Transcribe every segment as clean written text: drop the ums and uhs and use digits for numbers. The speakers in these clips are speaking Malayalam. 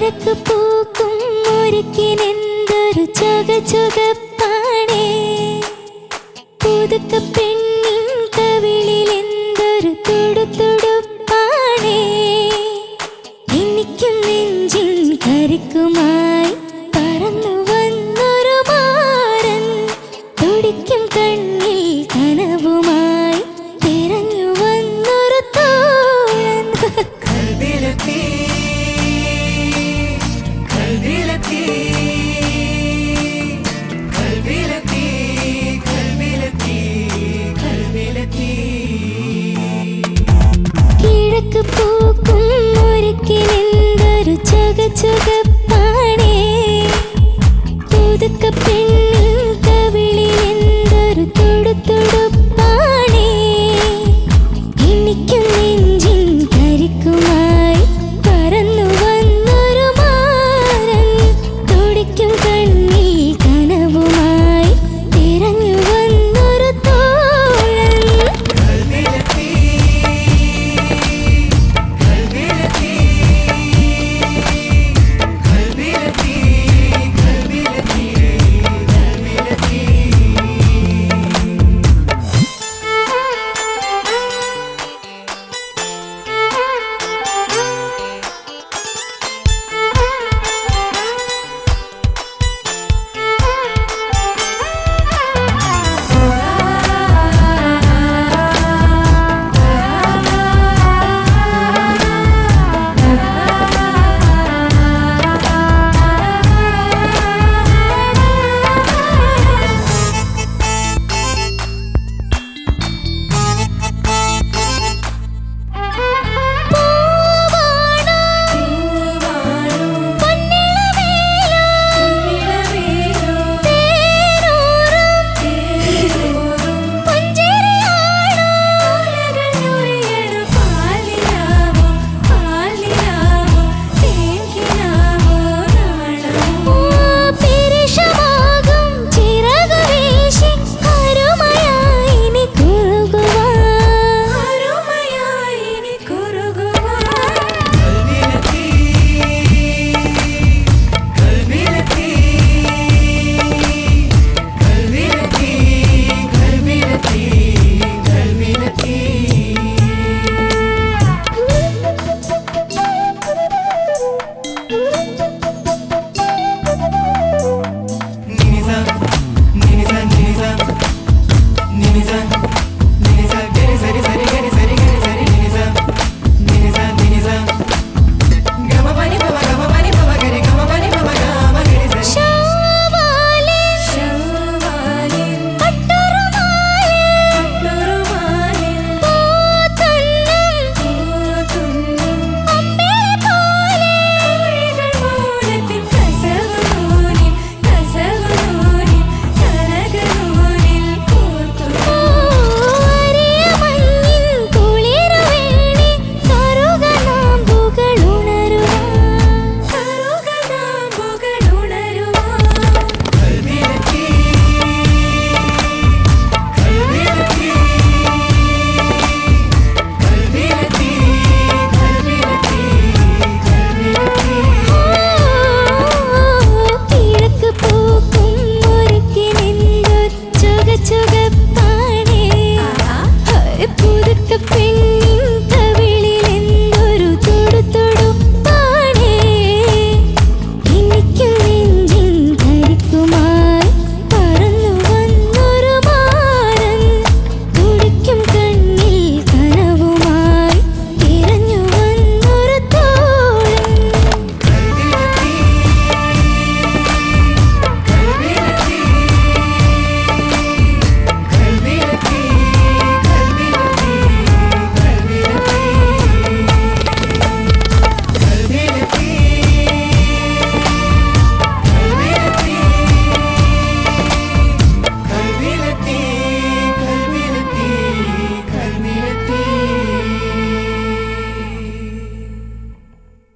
കിഴക്ക് പൂക്കും മുരുക്കിനെന്തൊരു ചുകപ്പാണേ, പുതുക്ക പെണ്ണിൻ കവിളിലെന്തൊരു തുടുത്തുടുപ്പാണേ. എനിക്കും നെഞ്ചിൻ കരുക്കുമായി പറന്നു വന്നൊരു മാരൻ, തുടിക്കും കണ്ണിൽ കനവുമായി തിരഞ്ഞു വന്നൊരു തോഴൻ. കിഴക്ക് പൂക്കും മുരുക്കിനെന്തൊരു ചുകപ്പാണേ, പുതുക്ക പെണ്ണിൻ കവിളിലെന്തൊരു തുടുത്തുടുപ്പാണേ. എനിക്കും നെഞ്ചിൻ കരുക്കുമായി പറന്നു വന്നൊരു മാരൻ, തുടിക്കും കണ്ണിൽ കനവുമായി തിരഞ്ഞു വന്നൊരു തോഴൻ.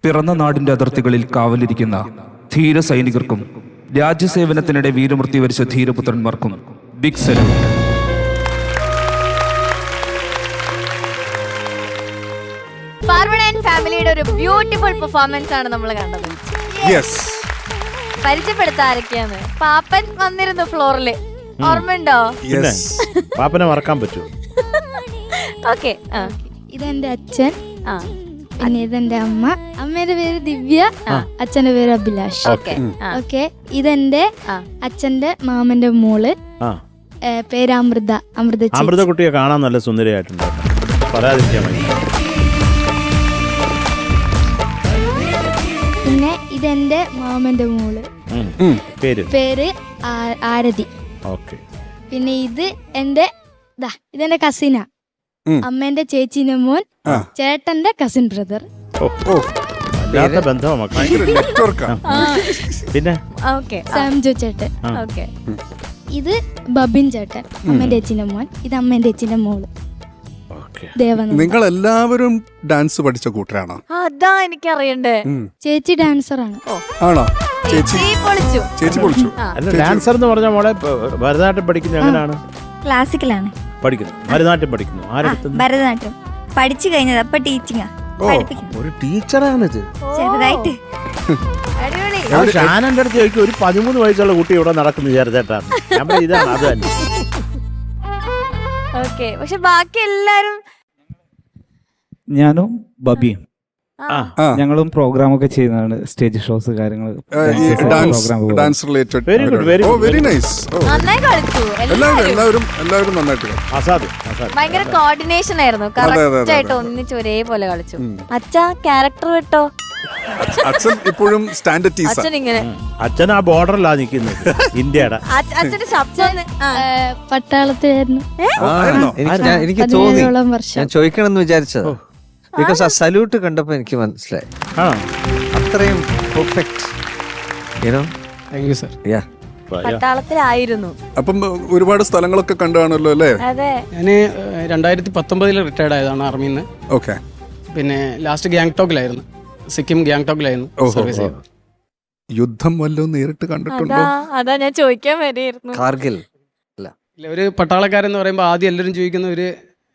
പിറന്ന നാടിന്റെ അതിർത്തികളിൽ കാവലിരിക്കുന്ന ധീര സൈനികർക്കും രാജ്യസേവനത്തിനിടെ വീരമൃത്യു വരിച്ച ധീരപുത്രന്മാർക്കും ബിഗ് സല്യൂട്ട്. പാർവൺ ആൻഡ് ഫാമിലിയുടെ ഒരു ബ്യൂട്ടിഫുൾ പെർഫോമൻസ് ആണ് നമ്മൾ കണ്ടത്. പരിചയപ്പെടുത്ത ആരൊക്കെയാണ്? പാപ്പൻ വന്നിരുന്നു ഫ്ലോറില്, ഓർമ്മയുണ്ടോ? പാപ്പനെ മറക്കാൻ പറ്റുമോ? ഓക്കെ, ഇതെന്റെ അച്ഛൻ, ആ പിന്നെ ഇതെന്റെ അമ്മ. അമ്മയുടെ പേര് ദിവ്യ, അച്ഛന്റെ പേര് അഭിലാഷ്. Okay, okay. ഇതെന്റെ അച്ഛന്റെ മാമന്റെ മോള്, പേര് അമൃത. അമൃത കുട്ടിയെ കാണാൻ നല്ല സുന്ദരിയായിട്ടുണ്ട്, പറയാതിരിക്കാൻ വയ്യ. പിന്നെ ഇതെന്റെ മാമന്റെ മോള്, പേര് ആരതി. ഓക്കെ. പിന്നെ ഇതെന്റെ കസിന, അമ്മേന്റെ ചേച്ചീന്റെ മോൻ, ചേട്ടന്റെ കസിൻ ബ്രദർ. പിന്നെ സാംജു ചേട്ടൻ. ഓക്കെ. ഇത് ബബിൻ ചേട്ടൻ, അമ്മേന്റെ ചേച്ചീന്റെ മോൻ. ഇത് അമ്മേന്റെ ചേച്ചീന്റെ മോള് ദേവനന്ദ. നിങ്ങൾ എല്ലാവരും ഡാൻസ് പഠിച്ച കൂട്ടരാണോ? അതാ എനിക്കറിയണ്ടേ. ചേച്ചി ഡാൻസറാണ്. ആണോ? ചേച്ചി പൊളിച്ചു. ഡാൻസർ എന്ന് പറഞ്ഞ മോളെ ഭരതനാട്യം പഠിക്കുന്നത് എങ്ങനെയാണ്? ക്ലാസിക്കലാണ് പഠിക്കുന്നു. ഭരതനാട്യം പഠിക്കുന്നു. ഭരതനാട്യം പഠിച്ചു കഴിഞ്ഞത്. അപ്പൊ ടീച്ചിങ് ഒരു ടീച്ചറാണിത്. ചെറുതായിട്ട്. ഷാനന്റെ അടുത്ത് ചോദിക്കും, ഒരു 13 വയസ്സുള്ള കുട്ടി ഇവിടെ നടക്കുന്നു ചേർത്തേട്ടാണ്. ഞാൻ പറയും ഇതാണ്, അത് തന്നെ. ഓക്കെ, പക്ഷെ ബാക്കി എല്ലാരും ഞാനും ബബിയും ഞങ്ങളും പ്രോഗ്രാം ഒക്കെ ചെയ്യുന്നതാണ്, സ്റ്റേജ് ഷോസ് കാര്യങ്ങൾ. Dance related. Very good, very good, very nice. നന്നായി കളിച്ചു. എല്ലാവരും നന്നായിട്ട്. ഭയങ്കര കോർഡിനേഷൻ ആയിരുന്നു. കറക്റ്റ് ആയിട്ട് ഒന്നിച്ച് ഒരേപോലെ കളിച്ചു. അച്ഛാ ക്യാരക്ടർ വിട്ടോ? അച്ഛൻ ഇപ്പോഴും സ്റ്റാൻഡേർഡ്. അച്ഛൻ ഇങ്ങനെ, അച്ഛൻ ആ ബോർഡറിലാ നിൽക്കുന്നത്, ഇന്ത്യയുടെ. അച്ഛന്റെ ശബ്ദം പട്ടാളത്തിലായിരുന്നു. എനിക്ക് തോന്നി, 17 വർഷം. ഞാൻ ചോദിക്കണമെന്ന് വിചാരിച്ചത്. ബിക്കോസ് ആ സല്യൂട്ട് കണ്ടപ്പോ എനിക്ക് മനസ്സിലായി അത്രയും പെർഫെക്റ്റ്. പട്ടാളത്തിലായിരുന്നു. അപ്പം ഒരുപാട് സ്ഥലങ്ങളൊക്കെ കണ്ടാണല്ലോ അല്ലേ? അതെ. ഞാന് 2019 റിട്ടയർഡ് ആയതാണ് ആർമിന്ന്. ഓക്കെ. പിന്നെ ലാസ്റ്റ് ഗാങ്ടോക്കിലായിരുന്നു, സിക്കിം ഗാങ്ടോക്കിലായിരുന്നു സർവീസ് ചെയ്തത്. യുദ്ധം വല്ലതും നേരിട്ട് കണ്ടിട്ടുണ്ടോ? അതാ ഞാൻ ചോദിക്കാൻ വരെയായിരുന്നു. കാർഗിൽ ഒരു പട്ടാളക്കാരൻ എന്ന് പറയുമ്പോൾ ആദ്യം എല്ലാവരും ചോദിക്കുന്ന ഒരു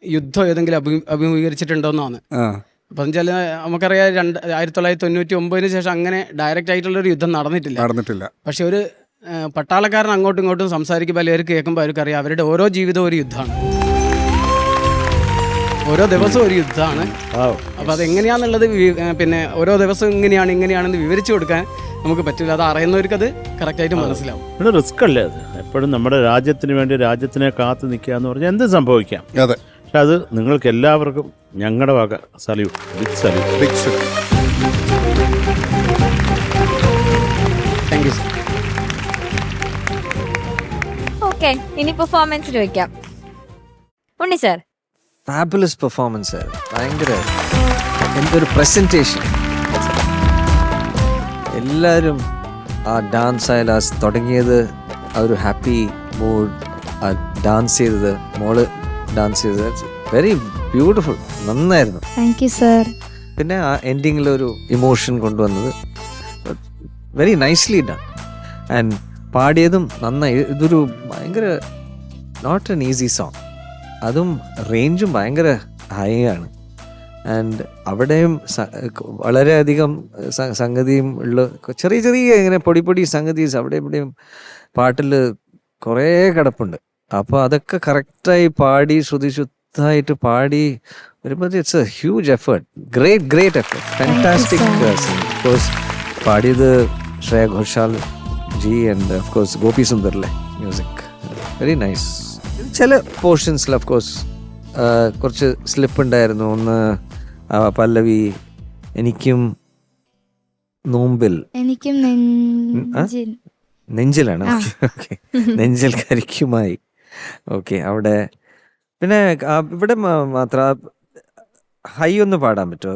യുദ്ധം ഏതെങ്കിലും അഭിമുഖീകരിച്ചിട്ടുണ്ടോന്നാണ്. അപ്പം വെച്ചാൽ നമുക്കറിയാം 1999 ശേഷം അങ്ങനെ ഡയറക്റ്റ് ആയിട്ടുള്ളൊരു യുദ്ധം നടന്നിട്ടില്ല. പക്ഷെ ഒരു പട്ടാളക്കാരൻ അങ്ങോട്ടും ഇങ്ങോട്ടും സംസാരിക്കുമ്പോൾ അല്ലെങ്കിൽ കേൾക്കുമ്പോൾ അവർക്കറിയാം അവരുടെ ഓരോ ജീവിതവും ഒരു യുദ്ധമാണ്, ഓരോ ദിവസവും ഒരു യുദ്ധമാണ്. അപ്പോൾ അതെങ്ങനെയാണെന്നുള്ളത് പിന്നെ ഓരോ ദിവസവും ഇങ്ങനെയാണെന്ന് വിവരിച്ചു കൊടുക്കാൻ നമുക്ക് പറ്റില്ല. അത് അറിയുന്നവർക്ക് അത് കറക്റ്റായിട്ട് മനസ്സിലാവും. റിസ്ക് അല്ലേ അത്? എപ്പോഴും നമ്മുടെ രാജ്യത്തിന് വേണ്ടി രാജ്യത്തിനെ കാത്തു നിൽക്കുക എന്ന് പറഞ്ഞാൽ എന്ത് സംഭവിക്കാം. അതെ. പക്ഷെ അത് നിങ്ങൾക്ക് എല്ലാവർക്കും ഞങ്ങളുടെ വക salute, big salute. Thank you sir. Okay, ഇനി പെർഫോമൻസ് ചോദിക്കാം. ഉണ്ണി സാർ. ഫാബുലസ് പെർഫോമൻസ് ആയിരുന്നു. ഭയങ്കര എന്തൊരു പ്രസന്റേഷൻ. എല്ലാവരും ആ ഡാൻസ് ആയാലും തുടങ്ങിയത് ആ ഒരു ഹാപ്പി മൂഡ്, ആ ഡാൻസ് ചെയ്തത്, മോള് ഡാൻസ് ചെയ്തത് വെരി ബ്യൂട്ടിഫുൾ, നന്നായിരുന്നു. Thank you sir. പിന്നെ ആ എൻഡിങ്ങിലൊരു ഇമോഷൻ കൊണ്ടുവന്നത് വെരി നൈസ്ലി ഡൺ. ആൻഡ് പാടിയതും നന്നായി. ഇതൊരു ഭയങ്കര നോട്ട് എൻ ഈസി സോങ്, അതും റേഞ്ചും ഭയങ്കര ഹൈ ആണ്. ആൻഡ് അവിടെയും വളരെയധികം സംഗതിയും ഉള്ള ചെറിയ ഇങ്ങനെ പൊടി സംഗതീസ് അവിടെ ഇവിടെയും പാട്ടിൽ കുറേ കിടപ്പുണ്ട്. അപ്പോൾ അതൊക്കെ കറക്റ്റായി പാടി ശ്രുതിശുദ്ധമായിട്ട് പാടി വരുമ്പോൾ it's a huge effort. Great effort, fantastic. Of course പാടിയത് ശ്രേയ ഘോഷാൽ ജി ആൻഡ് ഓഫ്കോഴ്സ് ഗോപി സുന്ദറിലെ മ്യൂസിക്, വെരി നൈസ്. ചില പോർഷൻസിൽ ഓഫ്കോഴ്സ് കുറച്ച് സ്ലിപ്പ് ഉണ്ടായിരുന്നു. ഒന്ന് പല്ലവി എനിക്കും നോമ്പിൽ, എനിക്കും നെഞ്ചിലാണ്. ഓക്കെ, നെഞ്ചിൽ കരിക്കുമായി. ഓക്കെ, അവിടെ പിന്നെ ഇവിടെ മാത്രം ഹൈ ഒന്ന് പാടാൻ പറ്റുമോ?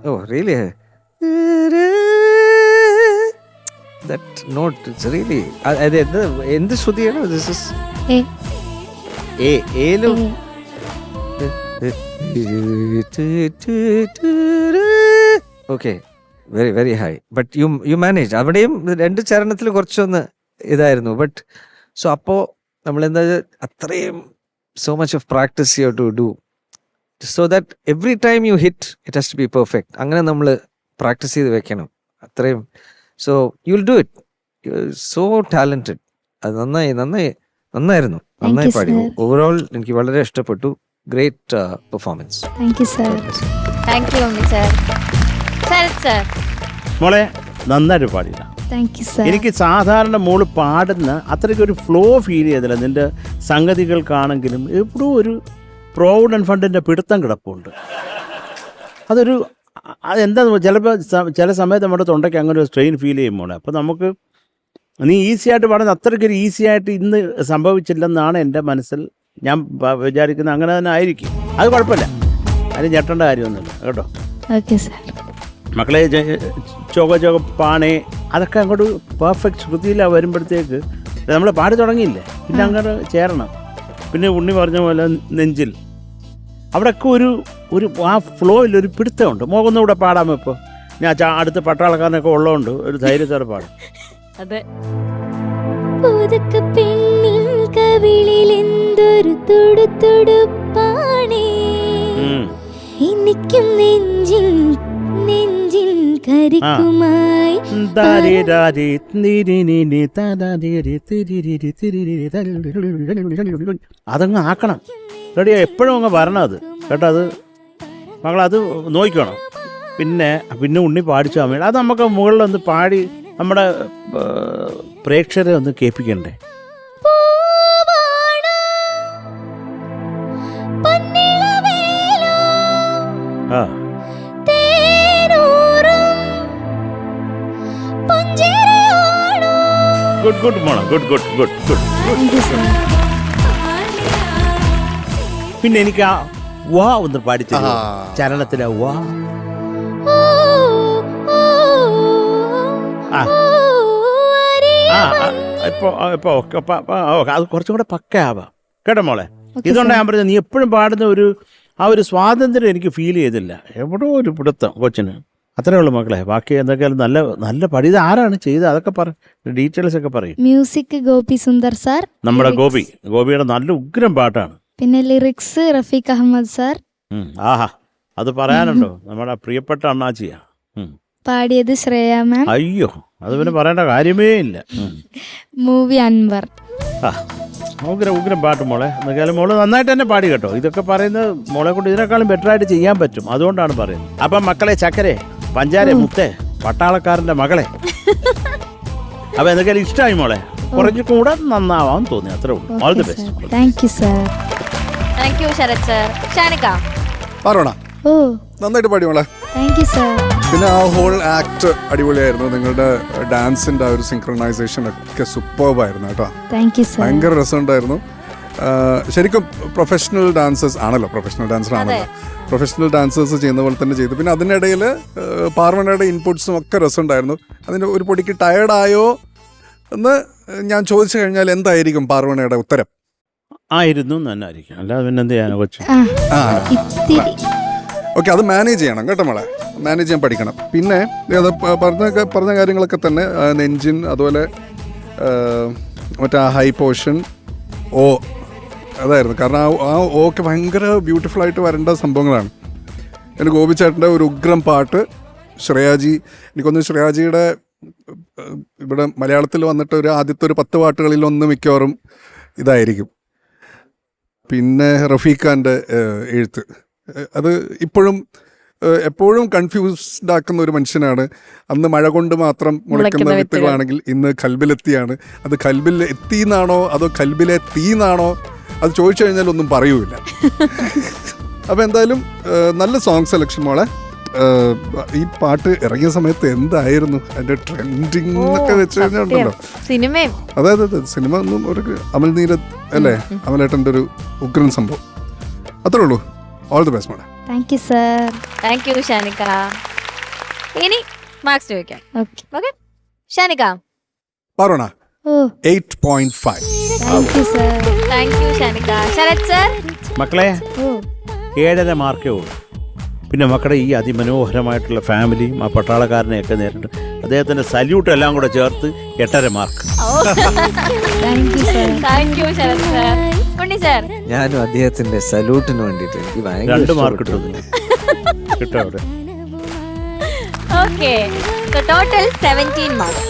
Oh really? That note, it's really എന്ത് ശ്രുതിയാണ്? This is ഏലു. Okay, very very high. But you manage. അവിടെയും 2 ചരണത്തിൽ കുറച്ചൊന്ന് ഇതായിരുന്നു. ബട്ട് സോ അപ്പോൾ നമ്മളെന്താ അത്രയും so much of practice you have to do so that every time you hit it has to be perfect. അങ്ങനെ നമ്മൾ പ്രാക്ടീസ് ചെയ്ത് വെക്കണം അത്രയും. So you will do it. You are so talented. അത് നന്നായിരുന്നു. നന്നായി പാടി. ഓവറോൾ എനിക്ക് വളരെ ഇഷ്ടപ്പെട്ടു. Great performance. Thank you sir. Thank you sir. Sharath sir. മോളെ നന്നായിട്ട് പാടില്ല. Thank you sir. എനിക്ക് സാധാരണ മോള് പാടുന്ന അത്രയ്ക്കൊരു ഫ്ലോ ഫീൽ ചെയ്തില്ല. നിന്റെ സംഗതികൾക്കാണെങ്കിലും എപ്പോഴും ഒരു പ്രോവിഡൻറ്റ് ഫണ്ടിൻ്റെ പിടുത്തം കിടപ്പുണ്ട്. അതെന്താന്ന് ചിലപ്പോൾ ചില സമയത്ത് നമ്മുടെ തൊണ്ടയ്ക്ക് അങ്ങനെ ഒരു സ്ട്രെയിൻ ഫീൽ ചെയ്യും മോളെ. അപ്പോൾ നമുക്ക് നീ ഈസി ആയിട്ട് പാടുന്ന അത്രയ്ക്കൊരു ഈസി ആയിട്ട് ഇന്ന് സംഭവിച്ചില്ലെന്നാണ് എൻ്റെ മനസ്സിൽ ഞാൻ വിചാരിക്കുന്നത്. അങ്ങനെ തന്നെ ആയിരിക്കും. അത് കുഴപ്പമില്ല, അതിന് ഞെട്ടേണ്ട കാര്യമൊന്നുമില്ല കേട്ടോ. Okay sir. മക്കളെ ചോക പാണേ അതൊക്കെ അങ്ങോട്ട് പെർഫെക്റ്റ് ശ്രുതിയിലാണ് വരുമ്പോഴത്തേക്ക് നമ്മൾ പാടി തുടങ്ങിയില്ലേ, പിന്നെ അങ്ങോട്ട് ചേരണം. പിന്നെ ഉണ്ണി പറഞ്ഞ പോലെ നെഞ്ചിൽ അവിടെയൊക്കെ ഒരു ആ ഫ്ലോയിൽ ഒരു പിടുത്തമുണ്ട്. മോകൊന്നും കൂടെ പാടാമോ? ഇപ്പോൾ ഞാൻ അടുത്ത പട്ടാളക്കാരനൊക്കെ ഉള്ളതുകൊണ്ട് ഒരു ധൈര്യത്തോടെ പാടും. അതെ. എനിക്കും നെഞ്ചിൻ കരുക്കുമായി അതങ്ങ് ആക്കണം. റെഡിയാ, എപ്പോഴും അങ്ങ് വരണം അത് കേട്ടോ. അത് മകളത് നോക്കണം. പിന്നെ ഉണ്ണി പാടിച്ചു അമ്മ. അത് നമുക്ക് മുകളിലൊന്ന് പാടി നമ്മുടെ പ്രേക്ഷകരെ ഒന്ന് കേൾപ്പിക്കണ്ടേ? ആ ഗുഡ് മോള, ഗുഡ്. പിന്നെ എനിക്ക് ആ വാ ഒന്ന് പാടിച്ചു ചലനത്തിലെ വാ. ഇപ്പൊ അത് കുറച്ചും കൂടെ പക്കയാവാം കേട്ടോ മോളെ. ഇതുകൊണ്ടാണ് ഞാൻ പറഞ്ഞത്, നീ എപ്പോഴും പാടുന്ന ആ ഒരു സ്വാതന്ത്ര്യം എനിക്ക് ഫീൽ ചെയ്തില്ല. എവിടെയോ ഒരു പിടുത്തം കൊച്ചിന്. അത്രേ ഉള്ളൂ മക്കളെ. ബാക്കി എന്തൊക്കെയാലും നല്ല പടി. ഇത് ആരാണ് ചെയ്തത് അതൊക്കെ ഡീറ്റെയിൽസ് ഒക്കെ പറയും. Music Gopi Sundar sir. നമ്മുടെ ഗോപിയുടെ നല്ല ഉഗ്രം പാട്ടാണ്. പിന്നെ ലിറിക്സ് റഫീഖ് അഹമ്മദ് സാർ. ആഹാ, അത് പറയാനുണ്ടോ? നമ്മുടെ പ്രിയപ്പെട്ട അണ്ണാച്ചിയാ. പാടിയത് ശ്രേയ മാം. അയ്യോ, അത് പിന്നെ പറയേണ്ട കാര്യമേ ഇല്ല. മൂവി അൻവർ. ഉഗ്രം പാട്ട് മോളെ. എന്നാലും മോള് നന്നായിട്ട് തന്നെ പാടി കേട്ടോ. ഇതൊക്കെ പറയുന്നത് മോളെ കൊണ്ട് ഇതിനേക്കാളും ബെറ്റർ ആയിട്ട് ചെയ്യാൻ പറ്റും, അതുകൊണ്ടാണ് പറയുന്നത്. അപ്പം മക്കളെ, ചക്കരെ പഞ്ചാര മുത്തേ പട്ടാളക്കാരന്റെ മകളെ, അപ്പൊ എന്തൊക്കെയാലും ഇഷ്ടമായി മോളെ. കുറച്ചു കൂടെ നന്നാവാൻ തോന്നി, അത്രേ ഉള്ളൂ. All the best. Thank you sir. Thank you Sharath sir. Shanika. പാറോണ ഓ നന്നായിട്ട് പാടി മോളെ. Thank you sir. പിന്നെ ആ ഹോൾ ആക്ട് അടിപൊളിയായിരുന്നു. നിങ്ങളുടെ ഡാൻസിന്റെ ആ ഒരു സിങ്ക്രണൈസേഷൻ ഒക്കെ സൂപ്പർബായിരുന്നു കേട്ടോ. Thank you sir. ഭയങ്കര രസമുണ്ടായിരുന്നു. ശരിക്കും പ്രൊഫഷണൽ ഡാൻസേഴ്സ് ആണല്ലോ, പ്രൊഫഷണൽ ഡാൻസേഴ്സ് ചെയ്യുന്ന പോലെ തന്നെ ചെയ്തു. പിന്നെ അതിനിടയിൽ പാർവണയുടെ ഇൻപുട്സും ഒക്കെ രസമുണ്ടായിരുന്നു. അതിൻ്റെ ഒരു പൊടിക്ക് ടയേർഡായോ എന്ന് ഞാൻ ചോദിച്ചു കഴിഞ്ഞാൽ എന്തായിരിക്കും പാർവണയുടെ ഉത്തരം? ആയിരുന്നു നന്നായിരിക്കും, അല്ലാതെ പിന്നെ എന്ത് ചെയ്യാനോ കൊച്ചു. ഓക്കെ, അത് മാനേജ് ചെയ്യണം കേട്ടോ മോളെ. മാനേജ് ചെയ്യാൻ പഠിക്കണം. പിന്നെ അത് പറഞ്ഞ കാര്യങ്ങളൊക്കെ തന്നെ നെഞ്ചിൻ, അതുപോലെ മറ്റേ ആ ഹൈ പോർഷൻ അതായിരുന്നു. കാരണം ആ ഓക്കെ ഭയങ്കര ബ്യൂട്ടിഫുൾ ആയിട്ട് വരേണ്ട സംഭവങ്ങളാണ്. എൻ്റെ ഗോപിച്ചേട്ടൻ്റെ ഒരു ഉഗ്രം പാട്ട്. ശ്രേയാജി, എനിക്കൊന്ന് ശ്രേയാജിയുടെ ഇവിടെ മലയാളത്തിൽ വന്നിട്ട് ആദ്യത്തെ ഒരു 10 പാട്ടുകളിലൊന്ന് മിക്കവാറും ഇതായിരിക്കും. പിന്നെ റഫീഖാൻ്റെ എഴുത്ത്, അത് എപ്പോഴും കൺഫ്യൂസ്ഡ് ആക്കുന്ന ഒരു മനുഷ്യനാണ്. അന്ന് മഴ കൊണ്ട് മാത്രം മുളയ്ക്കുന്ന വിത്തുകളാണെങ്കിൽ ഇന്ന് കൽബിലെത്തിയാണ്. അത് കൽബിൽ എത്തിയെന്നാണോ അതോ കൽബിലെത്തിയെന്നാണോ അത് ചോദിച്ചു കഴിഞ്ഞാൽ ഒന്നും പറയൂല. അപ്പോൾ എന്തായാലും നല്ല സോങ് സെലക്ഷൻ മോളെ. ഈ പാട്ട് ഇറങ്ങിയ സമയത്ത് എന്തായിരുന്നു അതിന്റെ ട്രെൻഡിങ് എന്നൊക്കെ വെച്ച് കഴിഞ്ഞാൽ ഉണ്ടല്ലോ. അതെ, സിനിമ ഒന്നും ഒരു അമൽ നീരത് അല്ലേ, അമലേട്ടൻ്റെ ഒരു ഉഗ്രൻ സംഭവം. അത്രേ ഉള്ളൂ. ഓൾ ദി ബെസ്റ്റ് മോളെ. Thank you sir. Thank you Shanika. ഇനി മാർക്സ് ചോദിക്കാം. ഓക്കെ ഷാനിക. പാറോണ 8.5. Thank you sir. Thank you Shanika. Sharath sir. മക്കളെ 7.5 മാർക്കേ ഉള്ളൂ. പിന്നെ മക്കളുടെ ഈ അതിമനോഹരമായിട്ടുള്ള ഫാമിലിയും ആ പട്ടാളക്കാരനെയൊക്കെ നേരിട്ട് അദ്ദേഹത്തിൻ്റെ സല്യൂട്ട് എല്ലാം കൂടെ ചേർത്ത് 8.5 mark. Thank you Sharath sir. Unni sir. ഞാനും അദ്ദേഹത്തിന്റെ സല്യൂട്ടിന് വേണ്ടിയിട്ട് എനിക്ക് ഭയങ്കര 2 മാർക്ക് ഇഷ്ടപ്പെട്ടു. കിട്ടും. Okay, total 17 mark.